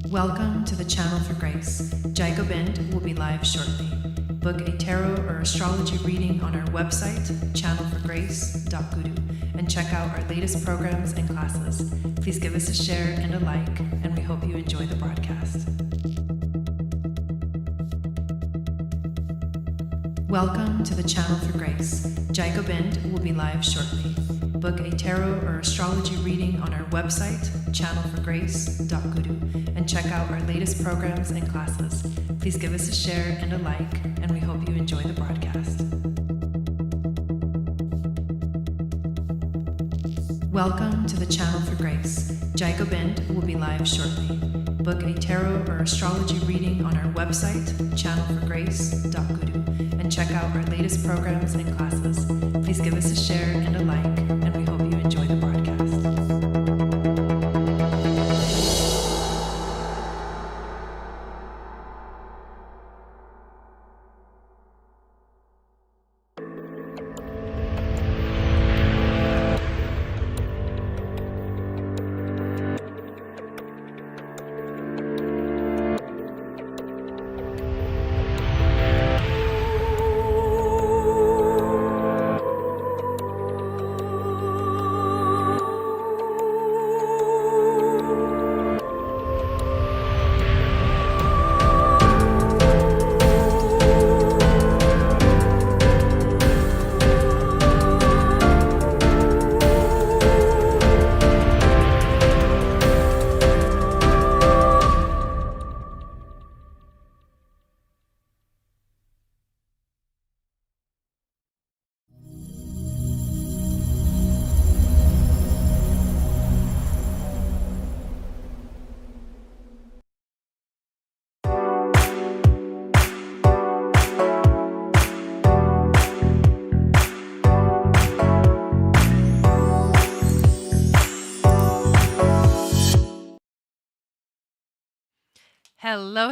Welcome to the Channel for Grace. Gobind will be live shortly. Book a tarot or astrology reading on our website, channelforgrace.guru, and check out our latest programs and classes. Please give us a share and a like, and we hope you enjoy the broadcast. Welcome to the Channel for Grace. Gobind will be live shortly. Book a tarot or astrology reading on our website, channelforgrace.guru, and check out our latest programs and classes. Please give us a share and a like, and we hope you enjoy the broadcast. Welcome to the Channel for Grace. Gobind will be live shortly. Book a tarot or astrology reading on our website, channelforgrace.guru, and check out our latest programs and classes. Please give us a share and a like, and we hope you enjoy the broadcast.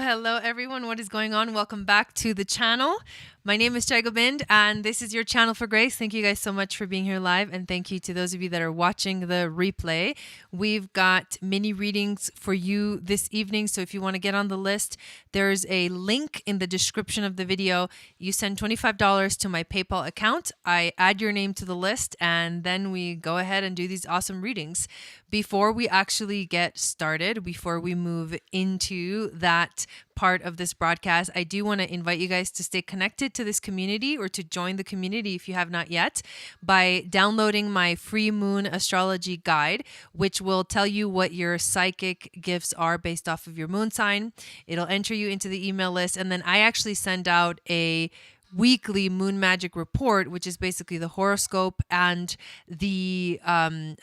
Hello everyone. What is going on? Welcome back to the channel. My name is Gobind, and this is your Channel for Grace. Thank you guys so much for being here live, and thank you to those of you that are watching the replay. We've got mini readings for you this evening, so if you want to get on the list, there's a link in the description of the video. You send $25 to my PayPal account. I add your name to the list, and then we go ahead and do these awesome readings. Before we actually get started, before we move into that part of this broadcast, I do want to invite you guys to stay connected to this community, or to join the community if you have not yet, by downloading my free moon astrology guide, which will tell you what your psychic gifts are based off of your moon sign. It'll enter you into the email list, and then I actually send out a weekly moon magic report, which is basically the horoscope and the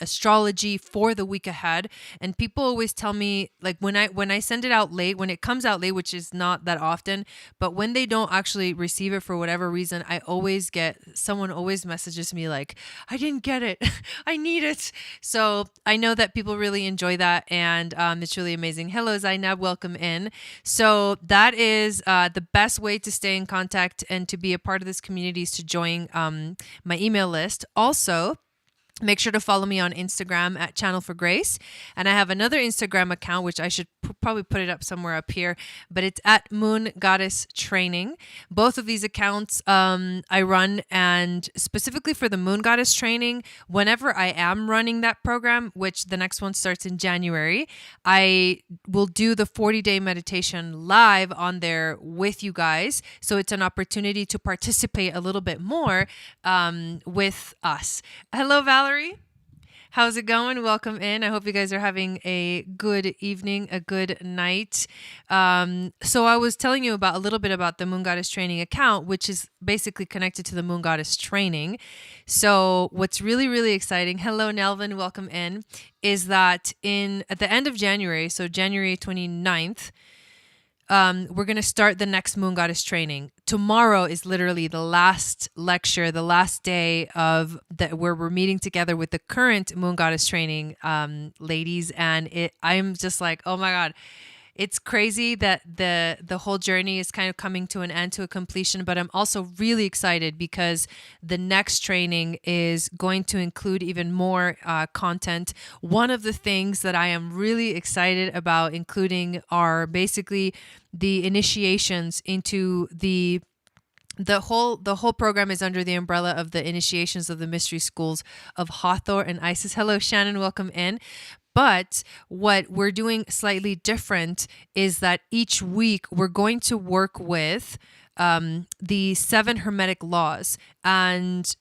astrology for the week ahead. And people always tell me, like, when I send it out late, when it comes out late, which is not that often, but when they don't actually receive it for whatever reason, someone always messages me like, I didn't get it. I need it. So I know that people really enjoy that, and it's really amazing. Hello, Zainab, welcome in. So that is the best way to stay in contact and to be a part of this community, is to join my email list. Also, make sure to follow me on Instagram at Channel for Grace. And I have another Instagram account, which I should probably put it up somewhere up here, but it's at Moon Goddess Training. Both of these accounts I run, and specifically for the Moon Goddess Training, whenever I am running that program, which the next one starts in January, I will do the 40-day meditation live on there with you guys. So it's an opportunity to participate a little bit more with us. Hello, Valerie. How's it going? Welcome in. I hope you guys are having a good evening, a good night. So I was telling you a little bit about the Moon Goddess Training account, which is basically connected to the Moon Goddess Training. So what's really, really exciting, hello, Nelvin, welcome in, is that at the end of January, so January 29th, we're going to start the next Moon Goddess Training. Tomorrow is literally the last lecture, the last day of where we're meeting together with the current Moon Goddess Training ladies. And I'm just like, oh my God, it's crazy that the whole journey is kind of coming to an end, to a completion, but I'm also really excited because the next training is going to include even more content. One of the things that I am really excited about including are basically the initiations into the whole program is under the umbrella of the initiations of the mystery schools of Hathor and Isis. Hello, Shannon. Welcome in. But what we're doing slightly different is that each week we're going to work with the 7 Hermetic laws and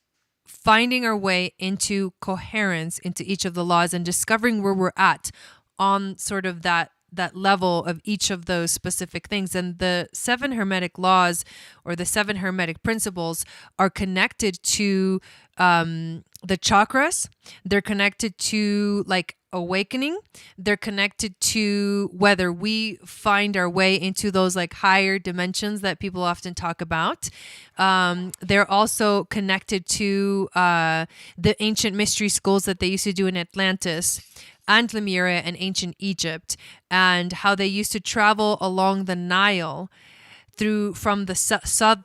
finding our way into coherence into each of the laws and discovering where we're at on sort of that level of each of those specific things. And the 7 Hermetic laws or the 7 Hermetic principles are connected to the chakras. They're connected to like awakening. They're connected to whether we find our way into those like higher dimensions that people often talk about. They're also connected to the ancient mystery schools that they used to do in Atlantis and Lemuria and ancient Egypt, and how they used to travel along the Nile from the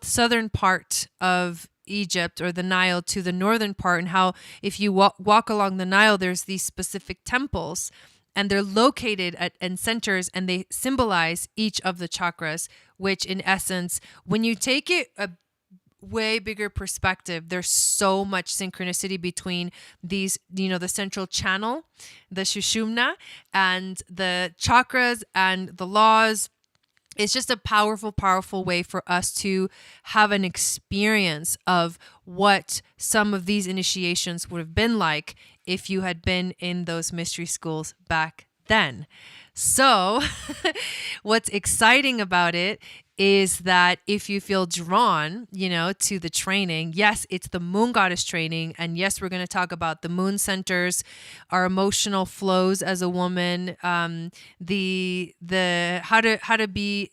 southern part of Egypt or the Nile to the northern part, and how if you walk along the Nile, there's these specific temples and they're located in centers and they symbolize each of the chakras, which in essence, when you take it a way bigger perspective, there's so much synchronicity between these, the central channel, the Shushumna, and the chakras and the laws. It's just a powerful, powerful way for us to have an experience of what some of these initiations would have been like if you had been in those mystery schools back then. So what's exciting about it is that if you feel drawn, to the training, yes, it's the moon goddess training. And yes, we're going to talk about the moon centers, our emotional flows as a woman, the how to be,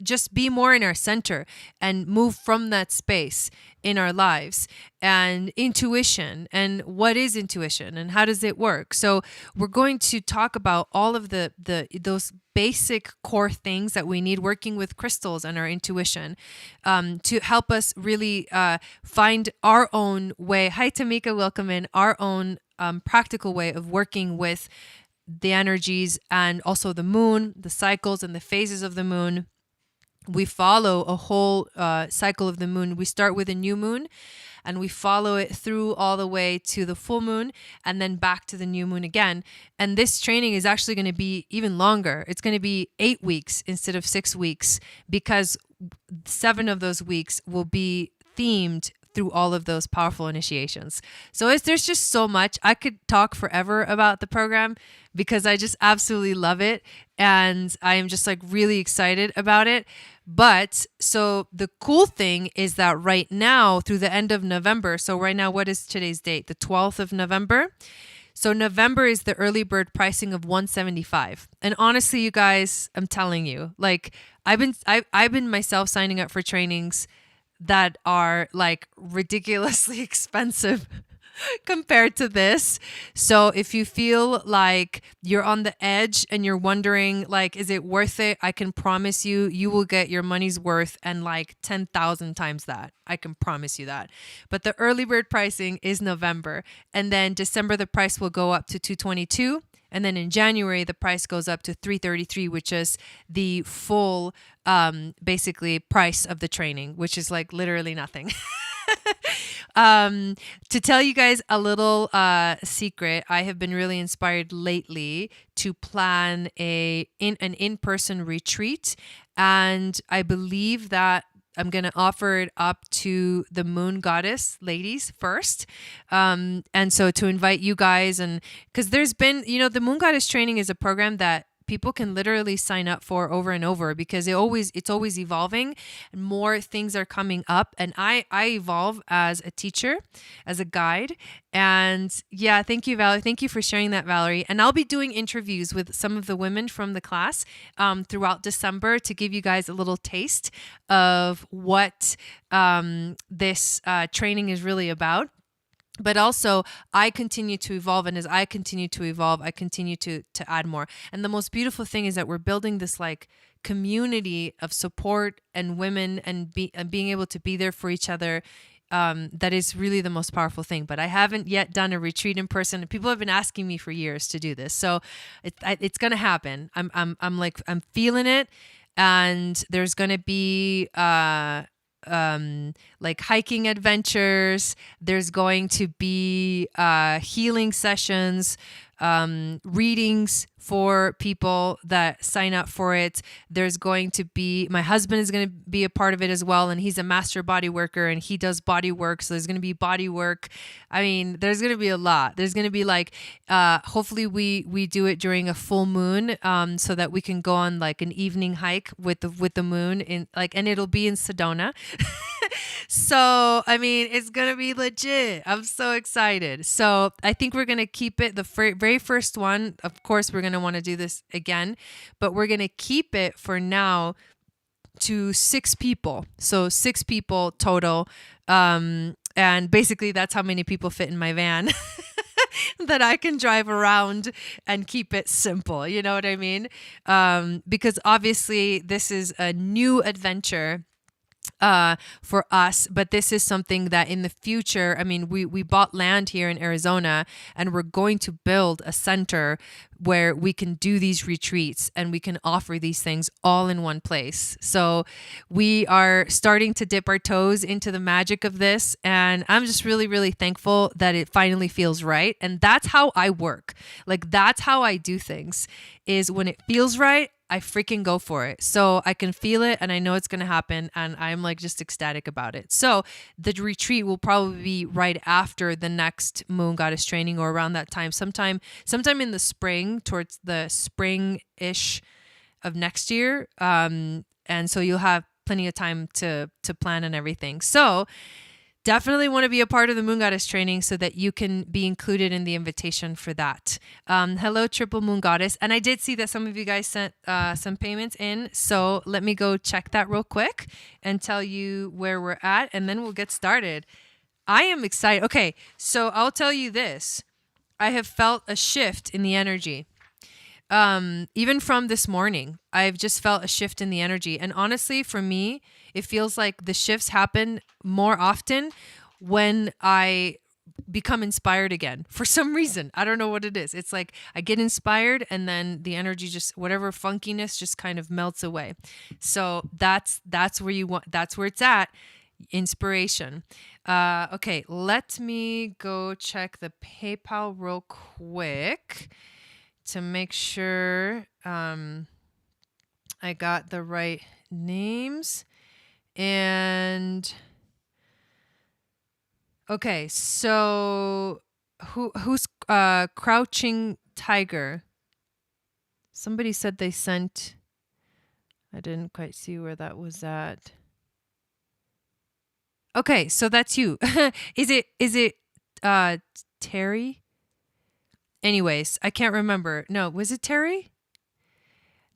just be more in our center and move from that space in our lives, and intuition, and what is intuition and how does it work. So we're going to talk about all of those basic core things that we need, working with crystals and our intuition, to help us really find our own way. Hi, Tamika, welcome in. Our own practical way of working with the energies and also the moon, the cycles and the phases of the moon. We follow a whole cycle of the moon. We start with a new moon and we follow it through all the way to the full moon and then back to the new moon again. And this training is actually going to be even longer. It's going to be 8 weeks instead of 6 weeks, because 7 of those weeks will be themed through all of those powerful initiations. So there's just so much. I could talk forever about the program because I just absolutely love it. And I am just like really excited about it. But so the cool thing is that right now through the end of November, so right now, what is today's date? The 12th of November. So November is the early bird pricing of $175. And honestly, you guys, I'm telling you, like I've been myself signing up for trainings that are like ridiculously expensive compared to this. So if you feel like you're on the edge and you're wondering like, is it worth it? I can promise you, you will get your money's worth and like 10,000 times that. I can promise you that. But the early bird pricing is November, and then December, the price will go up to $222. And then in January, the price goes up to $333, which is the full, basically price of the training, which is like literally nothing. To tell you guys a little secret, I have been really inspired lately to plan an in-person retreat, and I believe that I'm going to offer it up to the moon goddess ladies first. And so to invite you guys, and because there's been, the moon goddess training is a program that people can literally sign up for over and over, because it's always evolving and more things are coming up. And I evolve as a teacher, as a guide. And yeah, thank you, Valerie. Thank you for sharing that, Valerie. And I'll be doing interviews with some of the women from the class throughout December to give you guys a little taste of what this training is really about. but also I continue to evolve, and as I continue to evolve, I continue to add more. And the most beautiful thing is that we're building this like community of support and women, and being able to be there for each other. That is really the most powerful thing. But I haven't yet done a retreat in person, and people have been asking me for years to do this, so it's gonna happen. I'm feeling it, and there's gonna be like hiking adventures. There's going to be healing sessions, readings for people that sign up for it. There's going to be, my husband is going to be a part of it as well, and he's a master body worker, and he does body work, so there's going to be body work. I mean, there's going to be a lot. There's going to be like hopefully we do it during a full moon, so that we can go on like an evening hike with the moon in like, and it'll be in Sedona. So, I mean, it's going to be legit. I'm so excited. So I think we're going to keep it the very first one. Of course, we're going to want to do this again, but we're going to keep it for now to 6 people. So 6 people total. And basically that's how many people fit in my van that I can drive around and keep it simple. You know what I mean? Because obviously this is a new adventure for us, but this is something that in the future, I mean, we bought land here in Arizona, and we're going to build a center where we can do these retreats and we can offer these things all in one place. So we are starting to dip our toes into the magic of this, and I'm just really, really thankful that it finally feels right. And that's how I work. Like, that's how I do things, is when it feels right, I freaking go for it. So I can feel it, and I know it's going to happen, and I'm like just ecstatic about it. So the retreat will probably be right after the next Moon Goddess training, or around that time, sometime in the spring, towards the spring-ish of next year. And so you'll have plenty of time to plan and everything. So definitely want to be a part of the Moon Goddess training so that you can be included in the invitation for that. Hello, Triple Moon Goddess. And I did see that some of you guys sent some payments in. So let me go check that real quick and tell you where we're at, and then we'll get started. I am excited. Okay, so I'll tell you this. I have felt a shift in the energy. Even from this morning, I've just felt a shift in the energy. And honestly, for me, it feels like the shifts happen more often when I become inspired again. For some reason, I don't know what it is. It's like I get inspired, and then the energy, just whatever funkiness, just kind of melts away. So that's where you want. That's where it's at. Inspiration. Okay, let me go check the PayPal real quick to make sure I got the right names. And okay, so who's Crouching Tiger? Somebody said they sent. I didn't quite see where that was at. Okay, so that's you. Is it Terry? Anyways, I can't remember. No, was it Terry?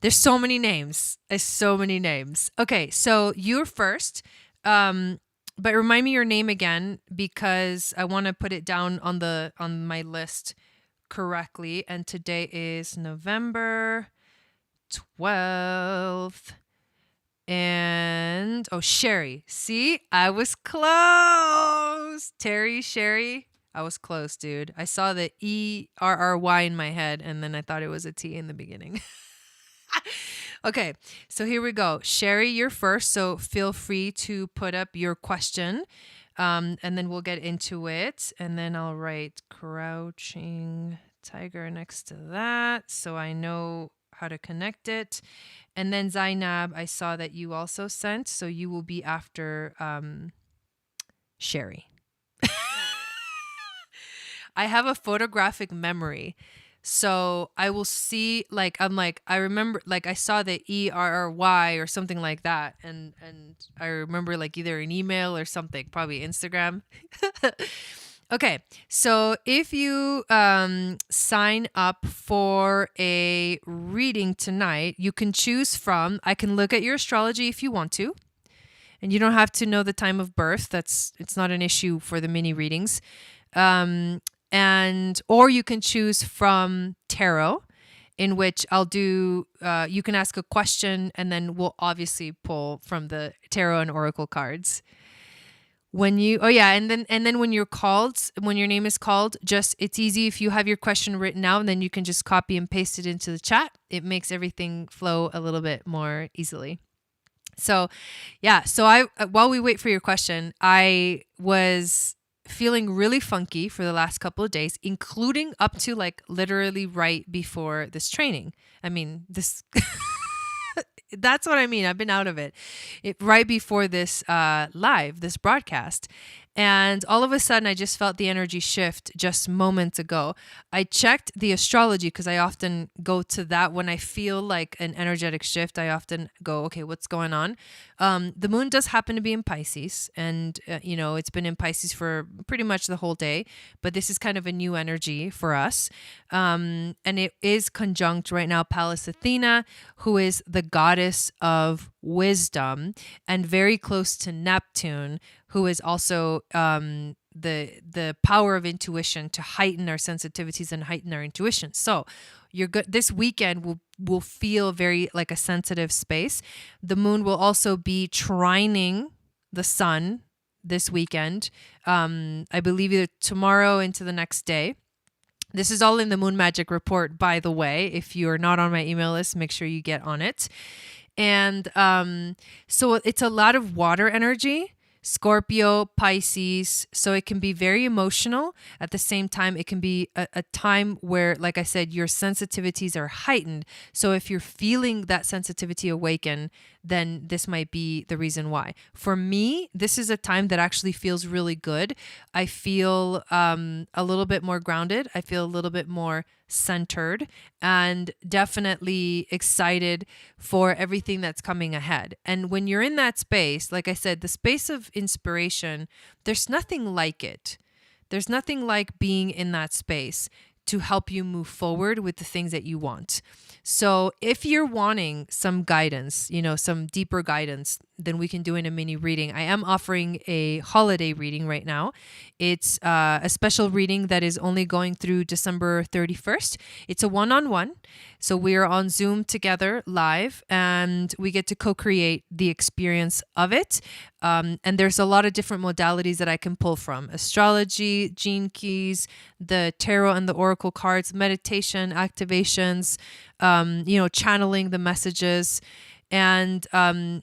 There's so many names. Okay, so you're first. But remind me your name again, because I want to put it down on my list correctly. And today is November 12th. And Sherry. See, I was close. Terry, Sherry. I was close, dude. I saw the ERRY in my head, and then I thought it was a T in the beginning. Okay, so here we go. Sherry, you're first, so feel free to put up your question, and then we'll get into it. And then I'll write Crouching Tiger next to that, so I know how to connect it. And then Zainab, I saw that you also sent, so you will be after Sherry. I have a photographic memory. So I will see, I remember, I saw the ERRY or something like that. And I remember either an email or something, probably Instagram. Okay. So if you sign up for a reading tonight, you can choose from, I can look at your astrology if you want to. And you don't have to know the time of birth. It's not an issue for the mini readings. And or you can choose from tarot, in which I'll do, you can ask a question and then we'll obviously pull from the tarot and oracle cards. When you, oh yeah, and then when you're called, when your name is called, just, it's easy if you have your question written out and then you can just copy and paste it into the chat. It makes everything flow a little bit more easily. So yeah, so while we wait for your question, I was feeling really funky for the last couple of days, including up to like literally right before this training. I mean, this that's what I mean. I've been out of it right before this this broadcast. And all of a sudden, I just felt the energy shift just moments ago. I checked the astrology because I often go to that when I feel like an energetic shift. I often go, okay, what's going on? The moon does happen to be in Pisces, and it's been in Pisces for pretty much the whole day. But this is kind of a new energy for us, and it is conjunct right now Pallas Athena, who is the goddess of wisdom, and very close to Neptune, who is also the power of intuition, to heighten our sensitivities and heighten our intuition. So you're good. This weekend will feel very like a sensitive space. The moon will also be trining the sun this weekend. I believe either tomorrow into the next day. This is all in the Moon Magic Report, by the way. If you're not on my email list, make sure you get on it. And so it's a lot of water energy. Scorpio, Pisces. So it can be very emotional. At the same time, it can be a time where, like I said, your sensitivities are heightened. So if you're feeling that sensitivity awaken, then this might be the reason why. For me, this is a time that actually feels really good. I feel a little bit more grounded. I feel a little bit more centered, and definitely excited for everything that's coming ahead. And when you're in that space, like I said, the space of inspiration, there's nothing like it. There's nothing like being in that space to help you move forward with the things that you want. So if you're wanting some guidance, some deeper guidance, then we can do in a mini reading. I am offering a holiday reading right now. It's a special reading that is only going through December 31st. It's a one-on-one. So we are on Zoom together live, and we get to co-create the experience of it. And there's a lot of different modalities that I can pull from: astrology, gene keys, the tarot and the oracle cards, meditation, activations, channeling the messages. And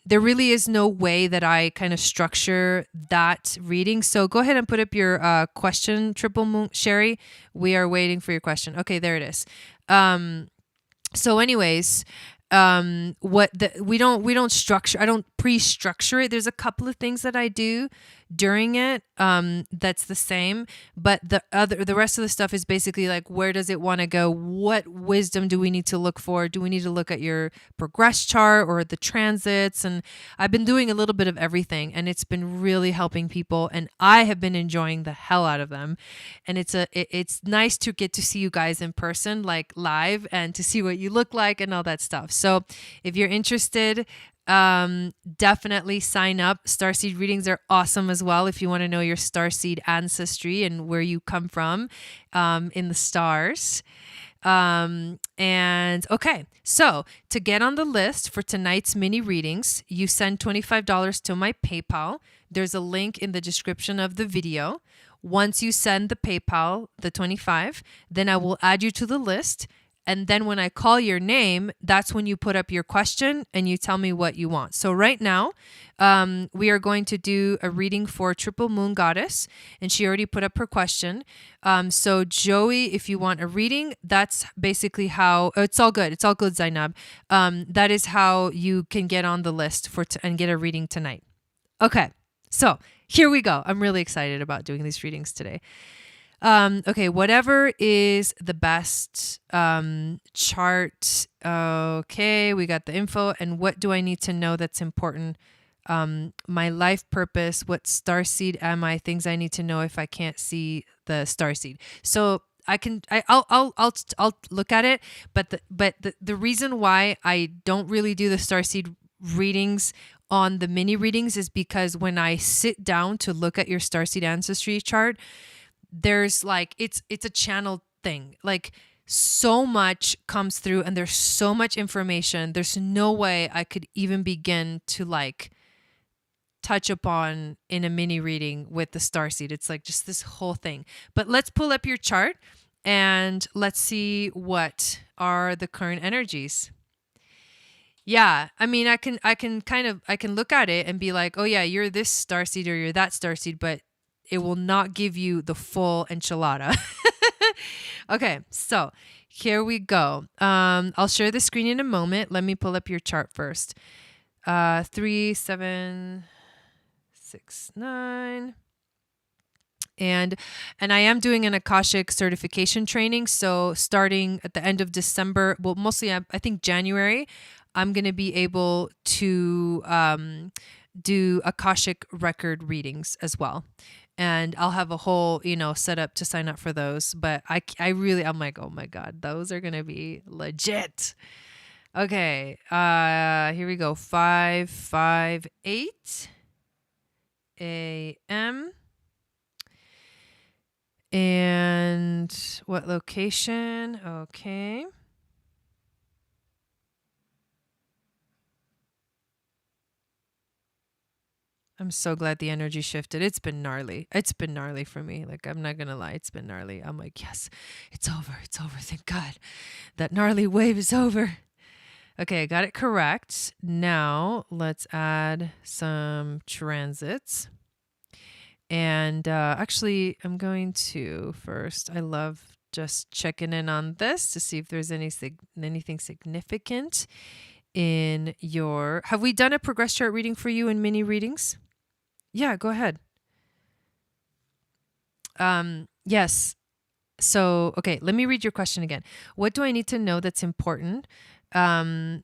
there really is no way that I kind of structure that reading. So go ahead and put up your question, Triple Moon Sherry. We are waiting for your question. Okay, there it is. So anyways, we don't structure, I don't pre-structure it. There's a couple of things that I do during it that's the same, but the rest of the stuff is basically like, where does it want to go? What wisdom do we need to look for? Do we need to look at your progress chart or the transits? And I've been doing a little bit of everything, and it's been really helping people, and I have been enjoying the hell out of them. And it's nice to get to see you guys in person, like live, and to see what you look like and all that stuff. So if you're interested, definitely sign up. Starseed readings are awesome as well if you want to know your starseed ancestry and where you come from in the stars. And okay, so to get on the list for tonight's mini readings, you send $25 to my PayPal. There's a link in the description of the video. Once you send the PayPal, the 25, then I will add you to the list. And then when I call your name, that's when you put up your question and you tell me what you want. So right now, we are going to do a reading for Triple Moon Goddess, and she already put up her question. So Joey, if you want a reading, that's basically how, it's all good. It's all good, Zainab. That is how you can get on the list and get a reading tonight. Okay, so here we go. I'm really excited about doing these readings today. Okay, whatever is the best chart. Okay, we got the info. And what do I need to know that's important? My life purpose, what starseed am I? Things I need to know if I can't see the starseed. So I'll look at it, but the reason why I don't really do the starseed readings on the mini readings is because when I sit down to look at your starseed ancestry chart, there's like it's a channel thing. Like so much comes through and there's so much information. There's no way I could even begin to like touch upon in a mini reading with the starseed. It's like just this whole thing. But let's pull up your chart and let's see what are the current energies. Yeah, I mean, I can look at it and be like, oh yeah, you're this starseed or you're that starseed, but it will not give you the full enchilada. Okay, so here we go. I'll share the screen in a moment. Let me pull up your chart first. 3, 7, 6, 9. And I am doing an Akashic certification training. So starting at the end of December, well, mostly I think January, I'm going to be able to do Akashic record readings as well. And I'll have a whole, setup to sign up for those. But I'm like, oh my God, those are going to be legit. Okay, here we go. 5:58 a.m. And what location? Okay. I'm so glad the energy shifted. It's been gnarly. It's been gnarly for me. Like, I'm not going to lie. It's been gnarly. I'm like, yes, it's over. It's over. Thank God. That gnarly wave is over. Okay, I got it correct. Now let's add some transits. And actually, I'm going to first, I love just checking in on this to see if there's anything significant in your... Have we done a progress chart reading for you in mini readings? Yeah, go ahead. Yes. So, okay, let me read your question again. What do I need to know that's important? Life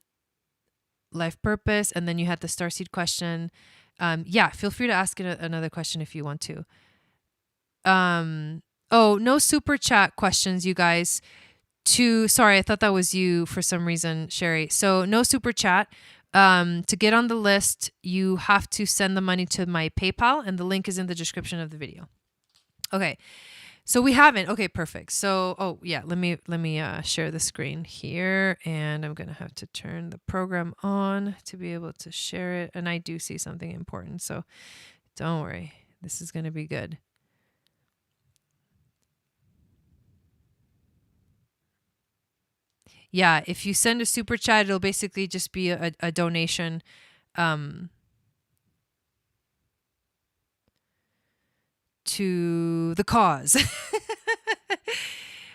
purpose, and then you had the starseed question. Yeah, feel free to ask another question if you want to. Oh, no super chat questions, you guys. Sorry, I thought that was you for some reason, Sherry. So no super chat. To get on the list, you have to send the money to my PayPal, and the link is in the description of the video. Okay. So we haven't. Okay, perfect. So, oh yeah, let me share the screen here, and I'm going to have to turn the program on to be able to share it. And I do see something important, so don't worry. This is going to be good. Yeah, if you send a super chat, it'll basically just be a donation. To the cause.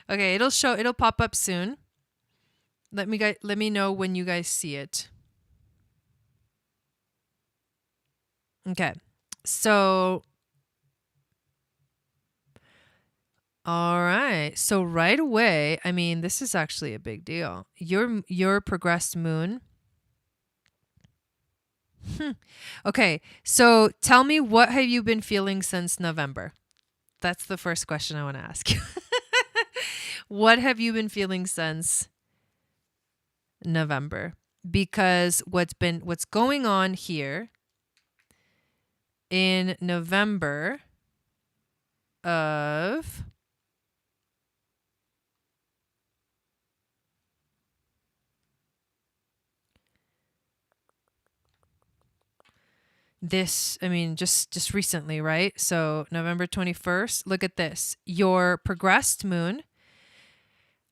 Okay, it'll pop up soon. Let me know when you guys see it. Okay. So all right. So right away, I mean, this is actually a big deal. Your progressed moon. Okay, so tell me, what have you been feeling since November? That's the first question I want to ask you. What have you been feeling since November? Because what's going on here in November of this, I mean, just recently, right? So November 21st, look at this. Your progressed moon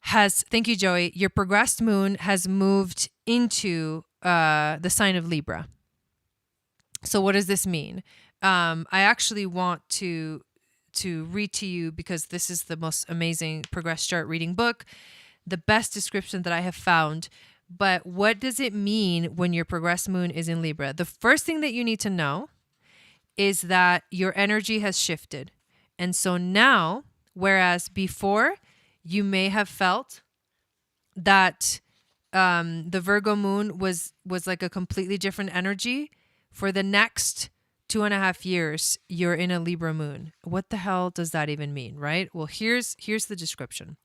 has, thank you, Joey, your progressed moon has moved into the sign of Libra. So what does this mean? I actually want to read to you, because this is the most amazing progress chart reading book, the best description that I have found. But what does it mean when your progressed moon is in Libra? The first thing that you need to know is that your energy has shifted. And so now, whereas before you may have felt that the Virgo moon was like a completely different energy, for the next 2.5 years, you're in a Libra moon. What the hell does that even mean, right? Well, here's the description.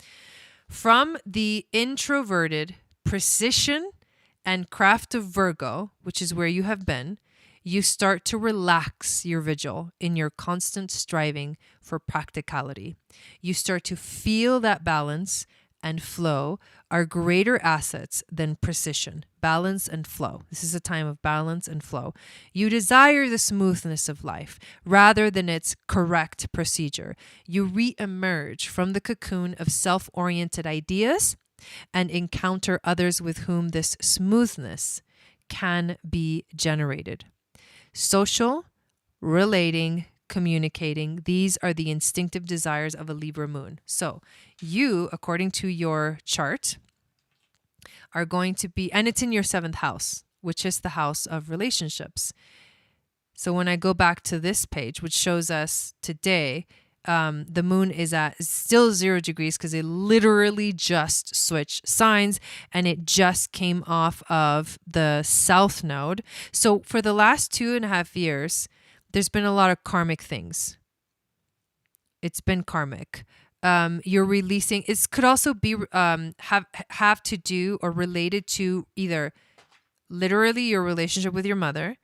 From the introverted precision and craft of Virgo, which is where you have been, you start to relax your vigil in your constant striving for practicality. You start to feel that balance and flow are greater assets than precision. Balance and flow. This is a time of balance and flow. You desire the smoothness of life rather than its correct procedure. You re-emerge from the cocoon of self-oriented ideas and encounter others with whom this smoothness can be generated. Social, relating, communicating, these are the instinctive desires of a Libra moon. So you, according to your chart, are going to be, and it's in your 7th house, which is the house of relationships. So when I go back to this page, which shows us today, the moon is at still 0 degrees because it literally just switched signs and it just came off of the south node. So for the last 2.5 years, there's been a lot of karmic things. It's been karmic. You're releasing. It could also be have to do or related to either literally your relationship with your mother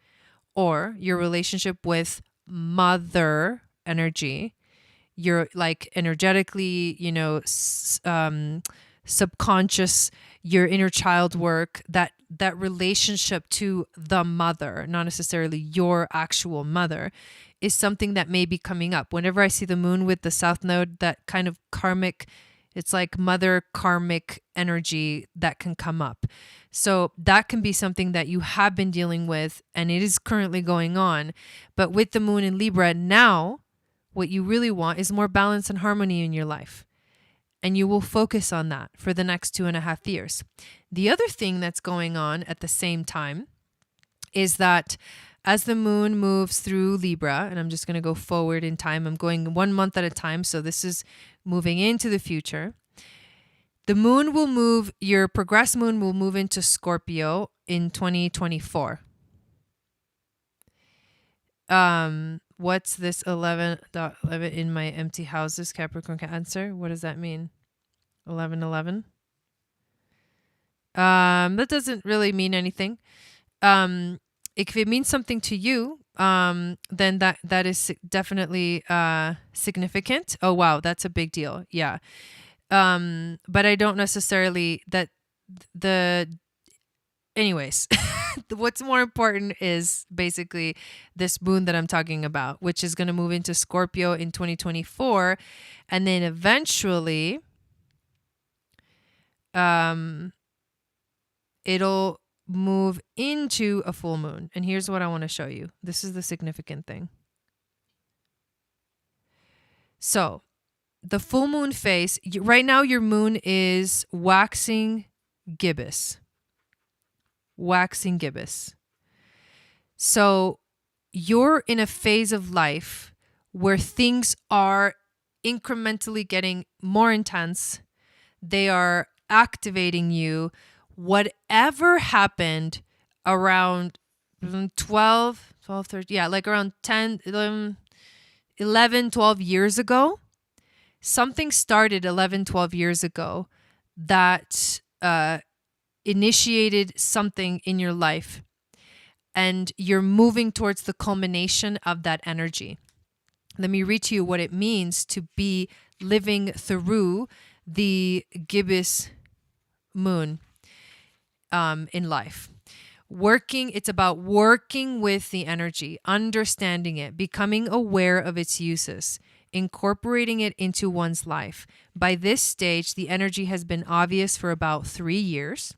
or your relationship with mother energy. You're like energetically, subconscious, your inner child work, that relationship to the mother, not necessarily your actual mother, is something that may be coming up. Whenever I see the moon with the south node, that kind of karmic, it's like mother karmic energy that can come up. So that can be something that you have been dealing with and it is currently going on. But with the moon in Libra now, what you really want is more balance and harmony in your life. And you will focus on that for the next 2.5 years. The other thing that's going on at the same time is that as the moon moves through Libra, and I'm just going to go forward in time, I'm going 1 month at a time. So this is moving into the future. The moon will move, your progressed moon will move into Scorpio in 2024. What's this 11.11 in my empty houses, Capricorn Cancer? What does that mean? 11:11. That doesn't really mean anything. If it means something to you, then that is definitely significant. Oh wow, that's a big deal. Yeah. But I don't necessarily anyways. What's more important is basically this moon that I'm talking about, which is going to move into Scorpio in 2024. And then eventually, it'll move into a full moon. And here's what I want to show you. This is the significant thing. So the full moon phase, right now your moon is waxing gibbous. Waxing gibbous. So you're in a phase of life where things are incrementally getting more intense. They are activating you. Whatever happened around 12, 13, yeah, like around 10, 11, 12 years ago, something started 11, 12 years ago that initiated something in your life, and you're moving towards the culmination of that energy. Let me read to you what it means to be living through the gibbous moon in life. It's about working with the energy, understanding it, becoming aware of its uses, incorporating it into one's life. By this stage, the energy has been obvious for about 3 years.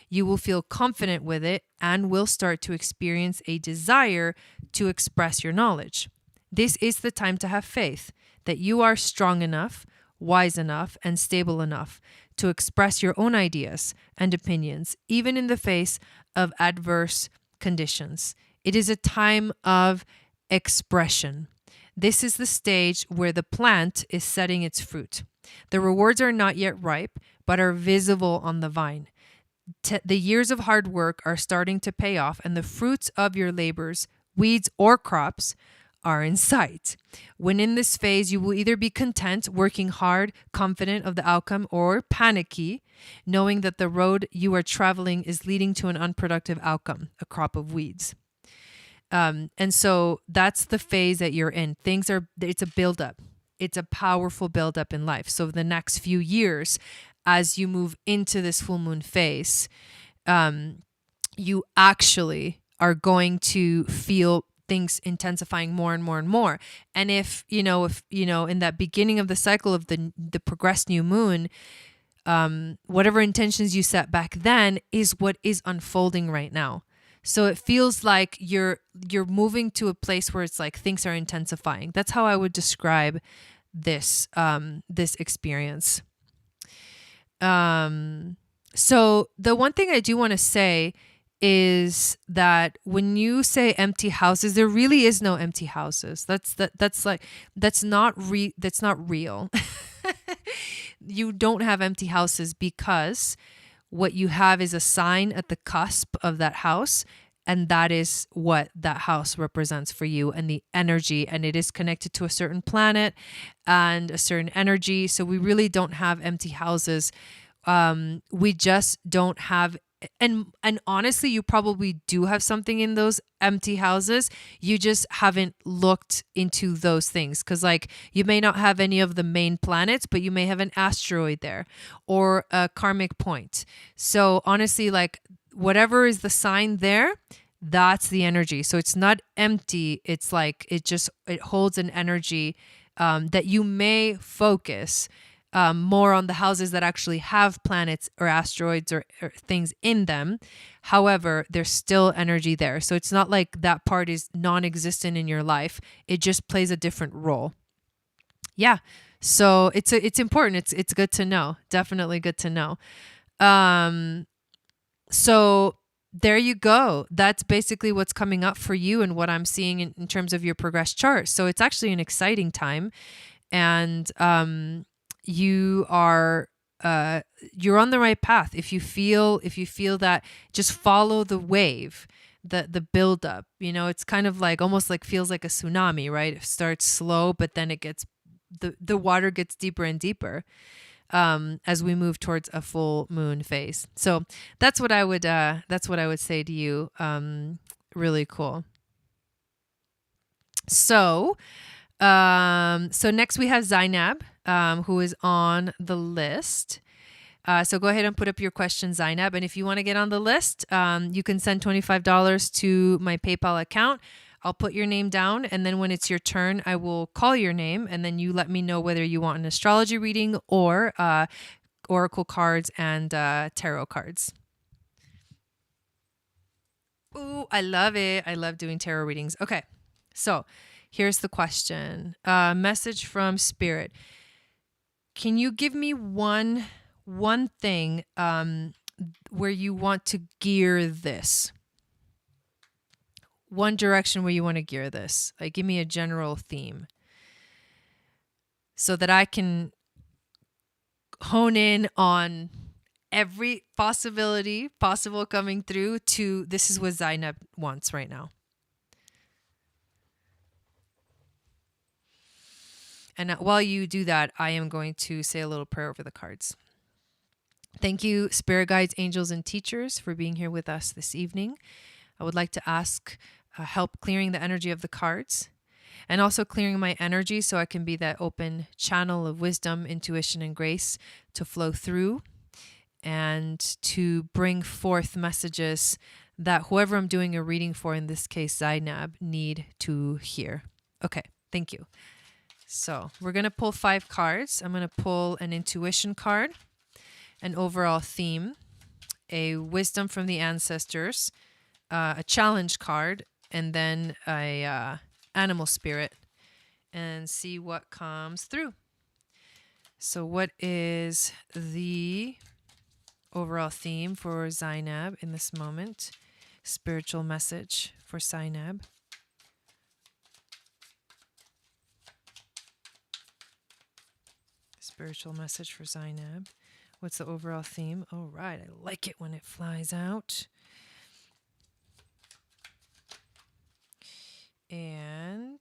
You will feel confident with it and will start to experience a desire to express your knowledge. This is the time to have faith that you are strong enough, wise enough, and stable enough to express your own ideas and opinions, even in the face of adverse conditions. It is a time of expression. This is the stage where the plant is setting its fruit. The rewards are not yet ripe, but are visible on the vine. The years of hard work are starting to pay off, and the fruits of your labors, weeds or crops, are in sight. When in this phase, you will either be content, working hard, confident of the outcome, or panicky, knowing that the road you are traveling is leading to an unproductive outcome, a crop of weeds. And so that's the phase that you're in. It's a buildup. It's a powerful buildup in life. So the next few years, as you move into this full moon phase, you actually are going to feel things intensifying more and more and more. And if in that beginning of the cycle of the progressed new moon, whatever intentions you set back then is what is unfolding right now. So it feels like you're moving to a place where it's like things are intensifying. That's how I would describe this this experience. So the one thing I do want to say is that when you say empty houses, there really is no empty houses. That's not real. You don't have empty houses because what you have is a sign at the cusp of that house, and that is what that house represents for you and the energy, and it is connected to a certain planet and a certain energy. So we really don't have empty houses. We just don't have, and honestly, you probably do have something in those empty houses. You just haven't looked into those things, because like you may not have any of the main planets, but you may have an asteroid there or a karmic point. So honestly, like whatever is the sign there, that's the energy. So it's not empty. It's like it holds an energy that you may focus more on the houses that actually have planets or asteroids or things in them. However, there's still energy there. So it's not like that part is non-existent in your life. It just plays a different role. Yeah. So it's important. It's good to know. Definitely good to know. So there you go. That's basically what's coming up for you and what I'm seeing in terms of your progress chart. So it's actually an exciting time. And you are you're on the right path. If you feel that, just follow the wave, the buildup. It's kind of like almost like feels like a tsunami, right? It starts slow, but then it gets the water gets deeper and deeper as we move towards a full moon phase. So that's what I would say to you. Really cool. So next we have Zainab, who is on the list. So go ahead and put up your question, Zainab. And if you want to get on the list, you can send $25 to my PayPal account. I'll put your name down, and then when it's your turn, I will call your name, and then you let me know whether you want an astrology reading or oracle cards and tarot cards. Ooh, I love it. I love doing tarot readings. Okay, so here's the question. Message from Spirit. Can you give me one thing where you want to gear this? One direction where you want to gear this. Like, give me a general theme so that I can hone in on every possible coming through to this is what Zainab wants right now. And while you do that, I am going to say a little prayer over the cards. Thank you, spirit guides, angels, and teachers, for being here with us this evening. I would like to ask help clearing the energy of the cards and also clearing my energy so I can be that open channel of wisdom, intuition, and grace to flow through and to bring forth messages that whoever I'm doing a reading for, in this case, Zainab, need to hear. Okay, thank you. So we're going to pull 5 cards. I'm going to pull an intuition card, an overall theme, a wisdom from the ancestors, a challenge card, and then a animal spirit, and see what comes through. So what is the overall theme for Zainab in this moment? Spiritual message for Zainab. Spiritual message for Zainab. What's the overall theme? All right, I like it when it flies out. And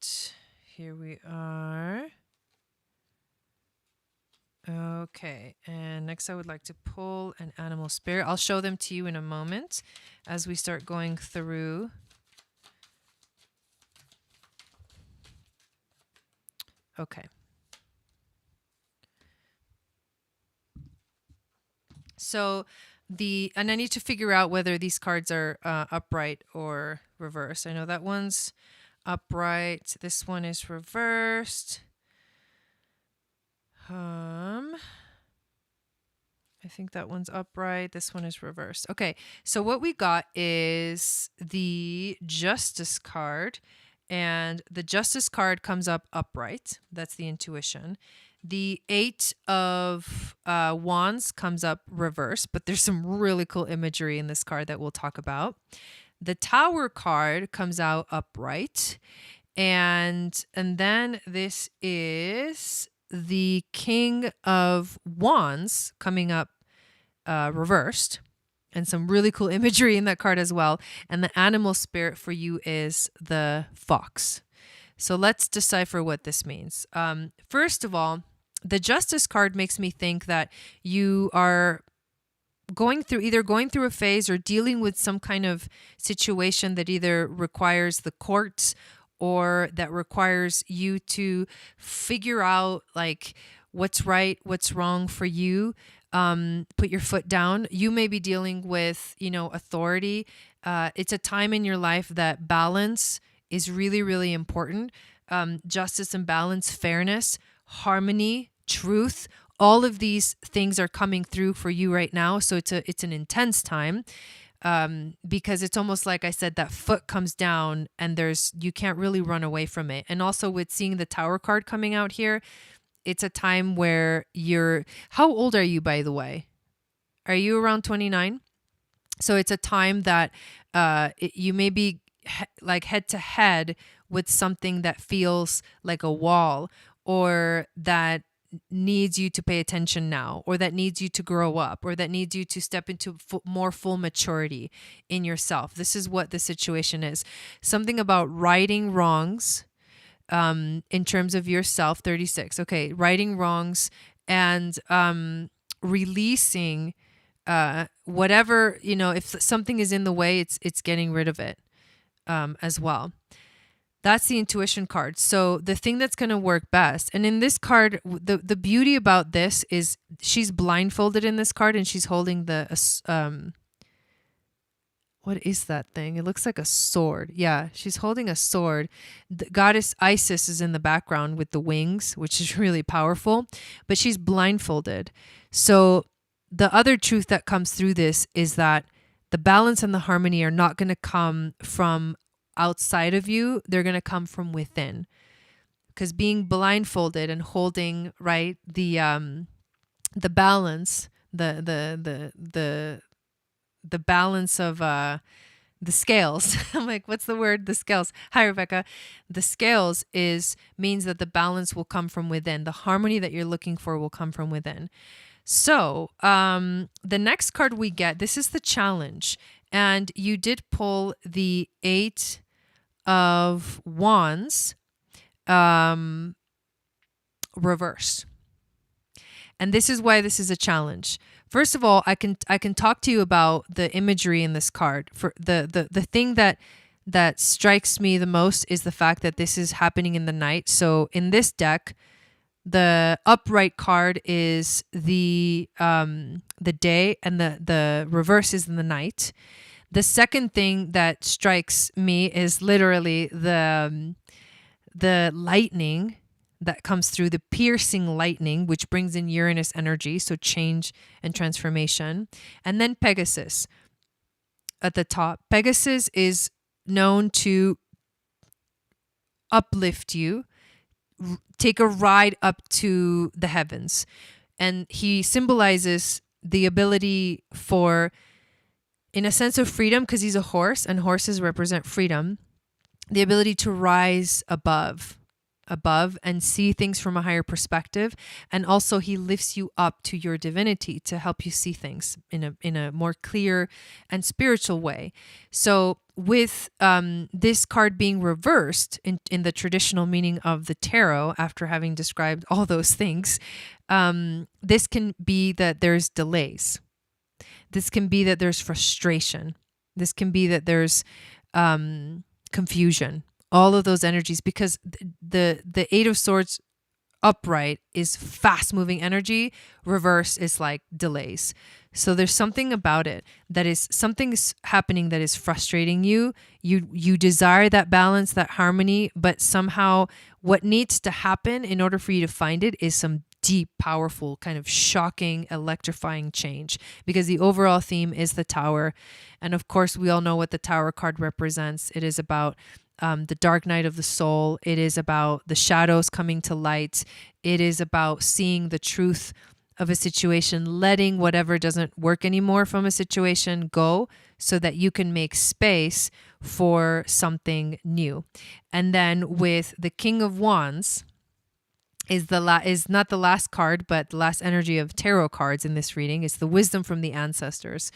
here we are. Okay, and next I would like to pull an animal spirit. I'll show them to you in a moment as we start going through Okay. So and I need to figure out whether these cards are upright or reversed. I know that one's upright. This one is reversed. I think that one's upright. This one is reversed. Okay, so what we got is the Justice card, and the Justice card comes up upright. That's the intuition. The Eight of Wands comes up reversed, but there's some really cool imagery in this card that we'll talk about. The Tower card comes out upright, and then this is the King of Wands coming up reversed, and some really cool imagery in that card as well. And the animal spirit for you is the fox. So let's decipher what this means. First of all, the Justice card makes me think that you are going through a phase or dealing with some kind of situation that either requires the courts or that requires you to figure out like what's right, what's wrong for you. Put your foot down. You may be dealing with, authority. It's a time in your life that balance is really, really important. Justice and balance, fairness, harmony, truth. All of these things are coming through for you right now. So it's an intense time. Because it's almost like I said, that foot comes down and you can't really run away from it. And also with seeing the Tower card coming out here, it's a time where how old are you, by the way? Are you around 29? So it's a time that you may be like head to head with something that feels like a wall, or that needs you to pay attention now, or that needs you to grow up, or that needs you to step into more full maturity in yourself. This is what the situation is. Something about righting wrongs in terms of yourself, 36. Okay, righting wrongs and releasing whatever, if something is in the way, it's getting rid of it as well. That's the intuition card. So the thing that's going to work best, and in this card, the beauty about this is she's blindfolded in this card, and she's holding what is that thing? It looks like a sword. Yeah, she's holding a sword. The goddess Isis is in the background with the wings, which is really powerful, but she's blindfolded. So the other truth that comes through this is that the balance and the harmony are not going to come from outside of you. They're going to come from within, because being blindfolded and holding the balance, the balance of the scales. I'm like, what's the word? The scales. Hi, Rebecca. The scales means that the balance will come from within. The harmony that you're looking for will come from within. So the next card we get, this is the challenge. And you did pull the Eight of Wands reversed. And this is why this is a challenge. First of all, I can talk to you about the imagery in this card. For the thing that strikes me the most is the fact that this is happening in the night. So in this deck, the upright card is the day, and the reverse is in the night. The second thing that strikes me is literally the lightning that comes through, the piercing lightning, which brings in Uranus energy, so change and transformation. And then Pegasus at the top. Pegasus is known to uplift you, take a ride up to the heavens. And he symbolizes the ability for, in a sense of freedom, because he's a horse and horses represent freedom, the ability to rise above and see things from a higher perspective. And also he lifts you up to your divinity to help you see things in a more clear and spiritual way. So with this card being reversed in the traditional meaning of the tarot, after having described all those things, this can be that there's delays. This can be that there's frustration. This can be that there's confusion. All of those energies, because the Eight of Swords upright is fast moving energy. Reverse is like delays. So there's something about it that is something's happening that is frustrating you. You desire that balance, that harmony, but somehow what needs to happen in order for you to find it is some deep, powerful, kind of shocking, electrifying change, because the overall theme is the Tower. And of course, we all know what the Tower card represents. It is about the dark night of the soul. It is about the shadows coming to light. It is about seeing the truth of a situation, letting whatever doesn't work anymore from a situation go so that you can make space for something new. And then with the King of Wands, is not the last card, but the last energy of tarot cards in this reading. It's the wisdom from the ancestors.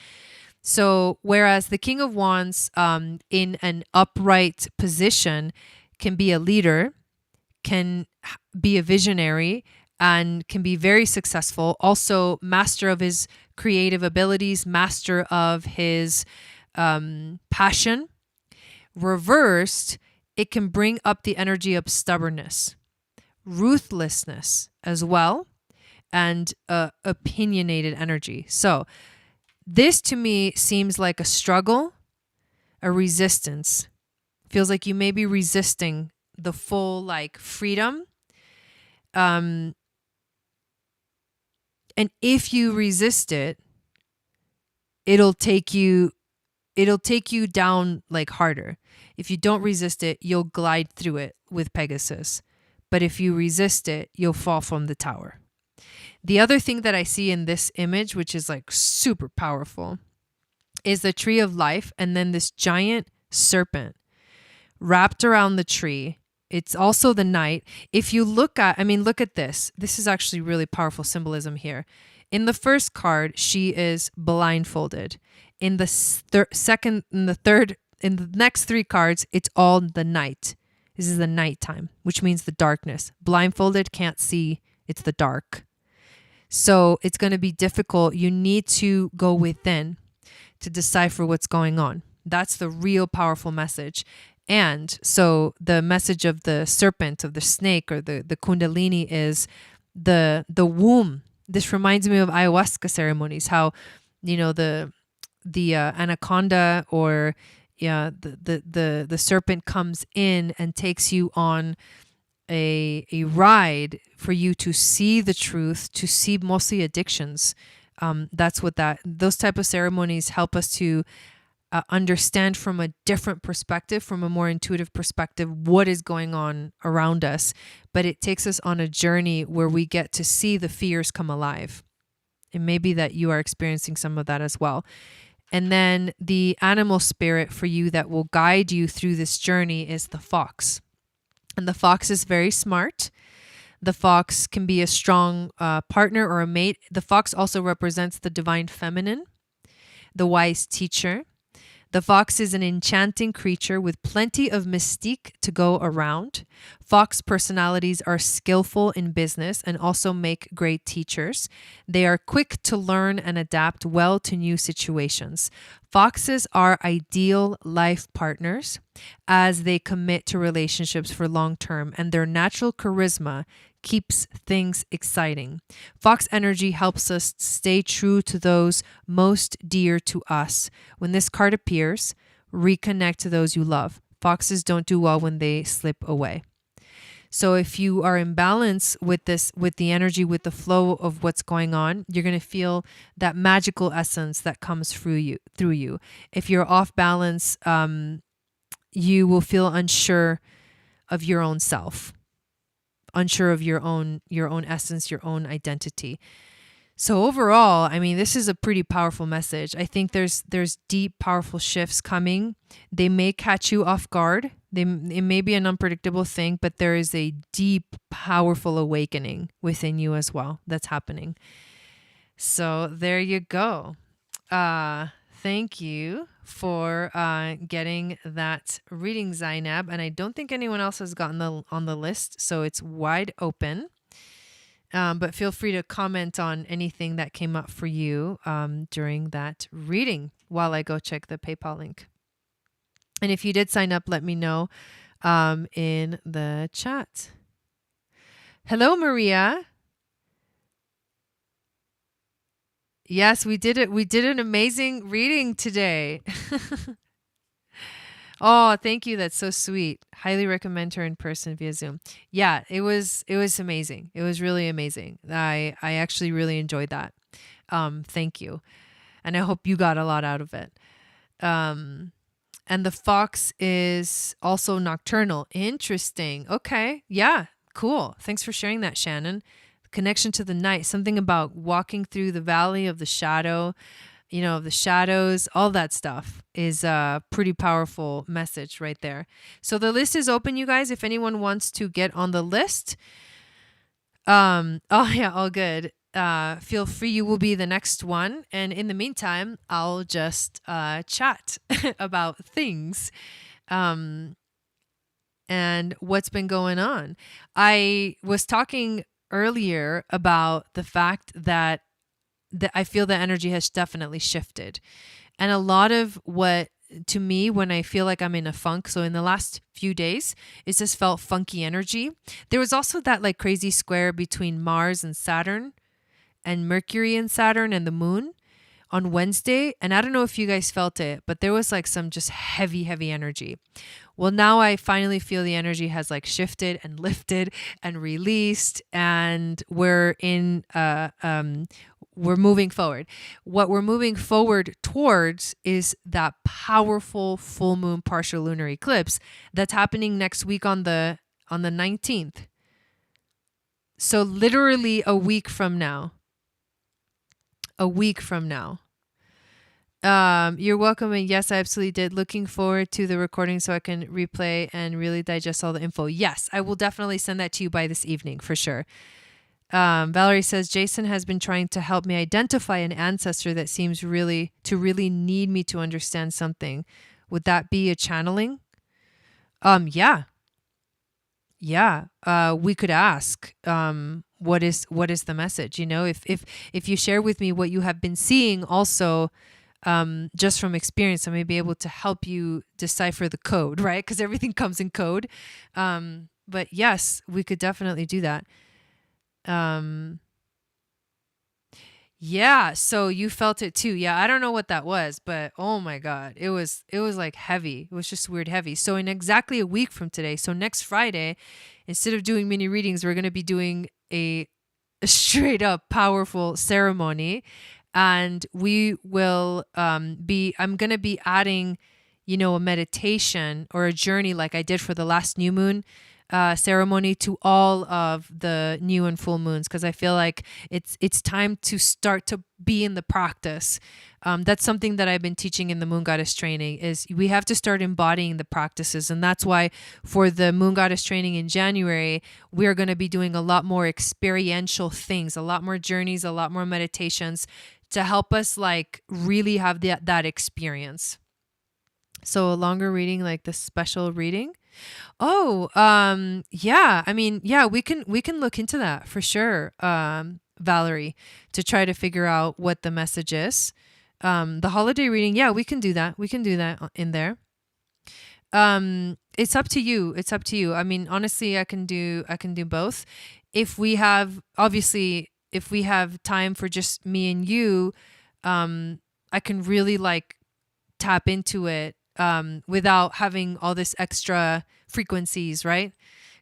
So whereas the King of Wands in an upright position can be a leader, can be a visionary, and can be very successful, also master of his creative abilities, master of his passion. Reversed, it can bring up the energy of stubbornness, ruthlessness as well, and opinionated energy. So this to me seems like a struggle, a resistance. Feels like you may be resisting the full like freedom. And if you resist it, it'll take you down like harder. If you don't resist it, you'll glide through it with Pegasus. But if you resist it, you'll fall from the Tower. The other thing that I see in this image, which is like super powerful, is the tree of life and then this giant serpent wrapped around the tree. It's also the night. If you look at this. This is actually really powerful symbolism here. In the first card, she is blindfolded. In the second, in the third, in the next three cards, it's all the night. This is the nighttime, which means the darkness. Blindfolded, can't see, it's the dark. So it's going to be difficult. You need to go within to decipher what's going on. That's the real powerful message. And so the message of the serpent, of the snake, or the kundalini is the womb. This reminds me of ayahuasca ceremonies, how, you know, the anaconda or the serpent comes in and takes you on a ride for you to see the truth, to see mostly addictions. That's what those type of ceremonies help us to understand from a different perspective, from a more intuitive perspective, what is going on around us. But it takes us on a journey where we get to see the fears come alive. It may be that you are experiencing some of that as well. And then the animal spirit for you that will guide you through this journey is the fox. And the fox is very smart. The fox can be a strong partner or a mate. The fox also represents the divine feminine, the wise teacher. The fox is an enchanting creature with plenty of mystique to go around. Fox personalities are skillful in business and also make great teachers. They are quick to learn and adapt well to new situations. Foxes are ideal life partners as they commit to relationships for long term, and their natural charisma keeps things exciting. Fox energy helps us stay true to those most dear to us. When this card appears, reconnect to those you love. Foxes don't do well when they slip away. So if you are in balance with this, with the energy, with the flow of what's going on, you're going to feel that magical essence that comes through you. If you're off balance, you will feel unsure of your own self, unsure of your own essence, your own identity. So overall, I mean, this is a pretty powerful message. I think there's deep, powerful shifts coming. They may catch you off guard. It may be an unpredictable thing, but there is a deep, powerful awakening within you as well that's happening. So there you go. Thank you for getting that reading, Zainab. And I don't think anyone else has gotten on the list, so it's wide open. But feel free to comment on anything that came up for you during that reading while I go check the PayPal link. And if you did sign up, let me know in the chat. Hello, Maria. Yes, we did it. We did an amazing reading today. Oh, thank you. That's so sweet. Highly recommend her in person via Zoom. Yeah, it was amazing. It was really amazing. I actually really enjoyed that. Thank you. And I hope you got a lot out of it. Um and the fox is also nocturnal. Interesting. Okay. Yeah. Cool. Thanks for sharing that, Shannon. Connection to the night, something about walking through the valley of the shadow, of the shadows, all that stuff is a pretty powerful message right there. So the list is open, you guys. If anyone wants to get on the list, oh yeah, all good. Feel free. You will be the next one. And in the meantime, I'll just chat about things and what's been going on. I was talking earlier about the fact that I feel the energy has definitely shifted. And a lot of what, to me, when I feel like I'm in a funk, so in the last few days, it's just felt funky energy. There was also that like crazy square between Mars and Saturn and Mercury and Saturn and the moon on Wednesday. And I don't know if you guys felt it, but there was like some just heavy, heavy energy. Well, now I finally feel the energy has like shifted and lifted and released, and we're moving forward. What we're moving forward towards is that powerful full moon partial lunar eclipse that's happening next week on the 19th. So literally a week from now. A week from now. You're welcome. And yes, I absolutely did. Looking forward to the recording so I can replay and really digest all the info. Yes, I will definitely send that to you by this evening for sure. Valerie says, Jason has been trying to help me identify an ancestor that seems really need me to understand something. Would that be a channeling? Yeah. We could ask, what is the message? If you share with me what you have been seeing also, just from experience, I may be able to help you decipher the code, right? Because everything comes in code. But yes, we could definitely do that. Yeah, so you felt it too. Yeah, I don't know what that was, but oh my God, it was like heavy. It was just weird heavy. So in exactly a week from today, so next Friday, instead of doing mini readings, we're going to be doing a straight up powerful ceremony, and we will I'm going to be adding, a meditation or a journey like I did for the last new moon ceremony to all of the new and full moons, because I feel like it's time to start to be in the practice. That's something that I've been teaching in the Moon Goddess training, is we have to start embodying the practices. And that's why for the Moon Goddess training in January, we are going to be doing a lot more experiential things, a lot more journeys, a lot more meditations to help us like really have that experience. So a longer reading, like the special reading. Oh, yeah. I mean, yeah, we can look into that for sure, Valerie, to try to figure out what the message is. The holiday reading, yeah, we can do that. We can do that in there. It's up to you. It's up to you. I mean, honestly, I can do both. If we have time for just me and you, I can really like tap into it without having all this extra frequencies, right,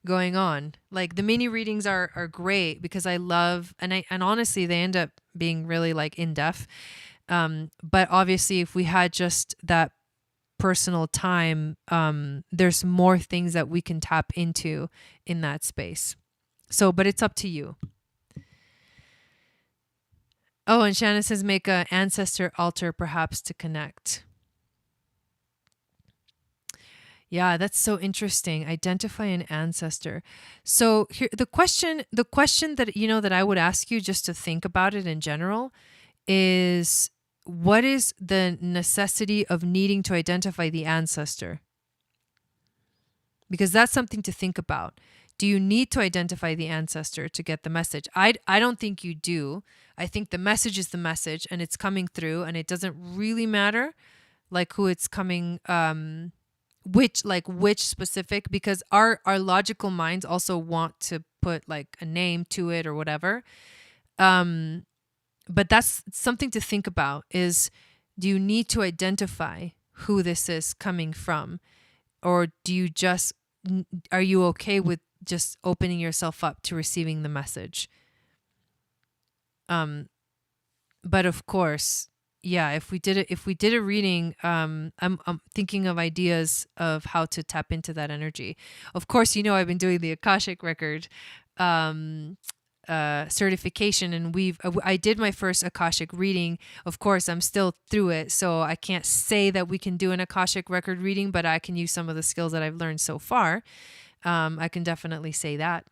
going on. Like the mini readings are great because I love, and honestly, they end up being really like in depth. But obviously, if we had just that personal time, there's more things that we can tap into in that space. So, but it's up to you. Oh, and Shannon says, make an ancestor altar perhaps to connect. Yeah, that's so interesting. Identify an ancestor. So here, the question that that I would ask you just to think about it in general is, what is the necessity of needing to identify the ancestor? Because that's something to think about. Do you need to identify the ancestor to get the message? I don't think you do. I think the message is the message and it's coming through, and it doesn't really matter like who it's coming which specific, because our logical minds also want to put like a name to it or whatever. But that's something to think about is, do you need to identify who this is coming from? Or are you okay with just opening yourself up to receiving the message? But of course, yeah, if we did a reading, I'm thinking of ideas of how to tap into that energy. Of course, I've been doing the Akashic record certification, and I did my first Akashic reading. Of course, I'm still through it, so I can't say that we can do an Akashic record reading, but I can use some of the skills that I've learned so far. I can definitely say that.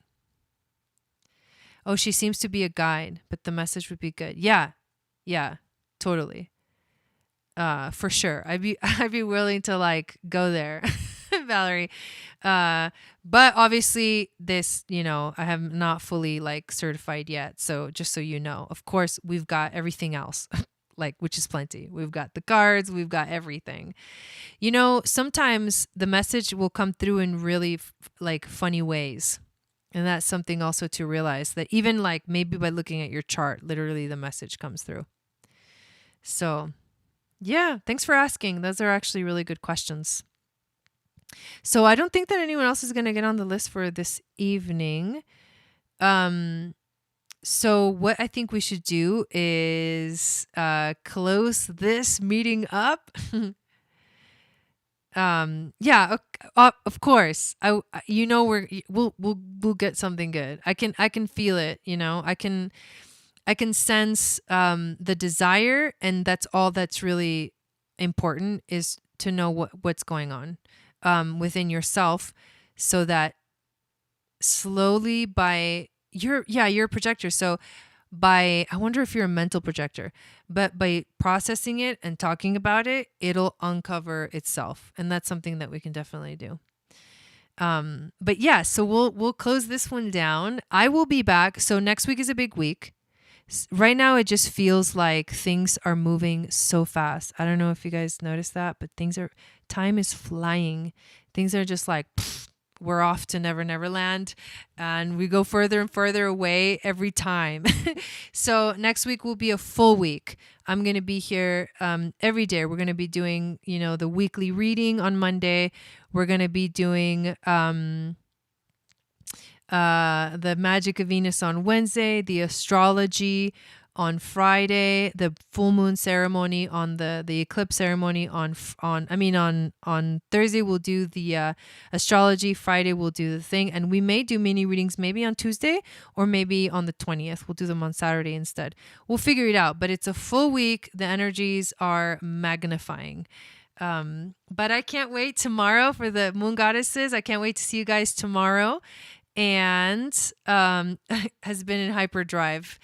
Oh, she seems to be a guide, but the message would be good. Yeah, totally. For sure. I'd be willing to like go there, Valerie. But obviously this, I have not fully like certified yet. So just so you know, of course we've got everything else, like, which is plenty. We've got the cards, we've got everything. Sometimes the message will come through in really like funny ways. And that's something also to realize, that even like maybe by looking at your chart, literally the message comes through. So yeah, thanks for asking. Those are actually really good questions. So I don't think that anyone else is going to get on the list for this evening. So what I think we should do is close this meeting up. Yeah, of course. We'll get something good. I can feel it, I can sense the desire, and that's all that's really important, is to know what's going on within yourself, so that slowly you're a projector. So I wonder if you're a mental projector, but by processing it and talking about it, it'll uncover itself. And that's something that we can definitely do. But yeah, so we'll close this one down. I will be back. So next week is a big week. Right now, it just feels like things are moving so fast. I don't know if you guys noticed that, but time is flying. Things are just like, we're off to Never Never Land, and we go further and further away every time. So next week will be a full week. I'm going to be here every day. We're going to be doing, the weekly reading on Monday. We're going to be doing the Magic of Venus on Wednesday, the Astrology on Friday, the full moon ceremony on the eclipse ceremony on Thursday. We'll do the astrology. Friday we'll do the thing, and we may do mini readings maybe on Tuesday or maybe on the 20th. We'll do them on Saturday instead. We'll figure it out, but it's a full week. The energies are magnifying. But I can't wait tomorrow for the moon goddesses. I can't wait to see you guys tomorrow, and has been in hyperdrive.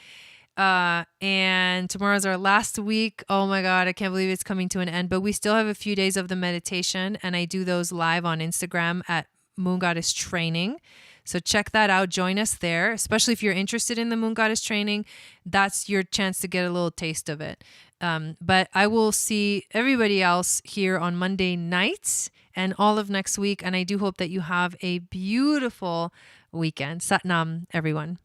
And tomorrow's our last week. Oh my God, I can't believe it's coming to an end, but we still have a few days of the meditation, and I do those live on Instagram at Moon Goddess Training. So check that out. Join us there, especially if you're interested in the Moon Goddess Training. That's your chance to get a little taste of it. But I will see everybody else here on Monday nights and all of next week. And I do hope that you have a beautiful weekend. Sat Nam, everyone.